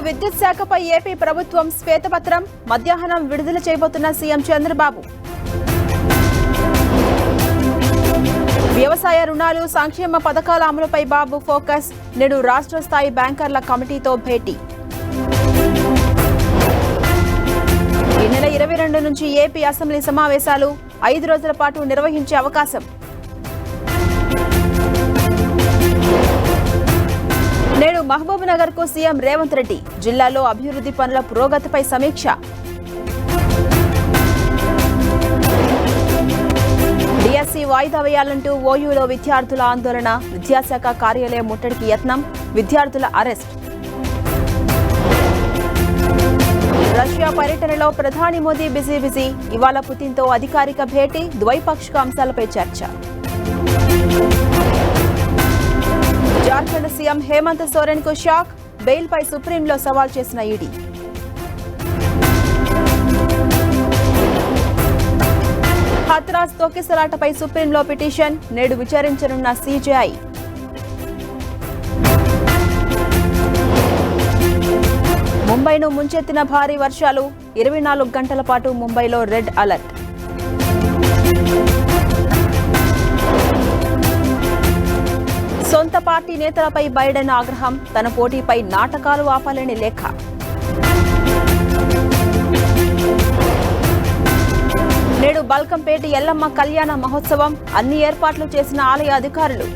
విద్యుత్ శాఖపై ఏపీ ప్రభుత్వం శ్వేతపత్రం మధ్యాహ్నం విడుదల చేయబోతున్న సీఎం చంద్రబాబు. వ్యవసాయ రుణాలు, సంక్షేమ పథకాల అమలుపై బాబు ఫోకస్. నేడు రాష్ట్ర స్థాయి బ్యాంకర్ల కమిటీతో భేటీ. ఈ నెల 22 నుంచి ఏపీ అసెంబ్లీ సమావేశాలు 5 రోజుల పాటు నిర్వహించే అవకాశం. నేడు మహబూబ్నగర్ కు సీఎం రేవంత్ రెడ్డి. జిల్లాలో అభివృద్ధి పనుల పురోగతిపై సమీక్ష. డిఎస్సీ వాయిదా వేయాలంటూ ఓయూలో విద్యార్థుల ఆందోళన. విద్యాశాఖ కార్యాలయం ముట్టడికి యత్నం. విద్యార్థుల అరెస్ట్. రష్యా పర్యటనలో ప్రధాని మోదీ బిజీ. ఇవాళ పుతిన్తో అధికారిక భేటీ. ద్వైపాక్షిక అంశాలపై చర్చ. జార్ఖండ్ సీఎం హేమంత్ సోరెన్ కు షాక్. బెయిల్ పై సుప్రీంలో సవాల్ చేసిన ఈడీ. హత్రాస్ తొక్కిసలాటపై సుప్రీంలో పిటిషన్. నేడు విచారించనున్న సీజేఐ. ముంబైను ముంచెత్తిన భారీ వర్షాలు. 24 గంటల పాటు ముంబైలో రెడ్ అలర్ట్. సొంత పార్టీ నేతలపై బైడెన్ ఆగ్రహం. తన పోటీపై నాటకాలు ఆపాలని లేఖ. నేడు బల్కంపేట ఎల్లమ్మ కళ్యాణ మహోత్సవం. అన్ని ఏర్పాట్లు చేసిన ఆలయ అధికారులు.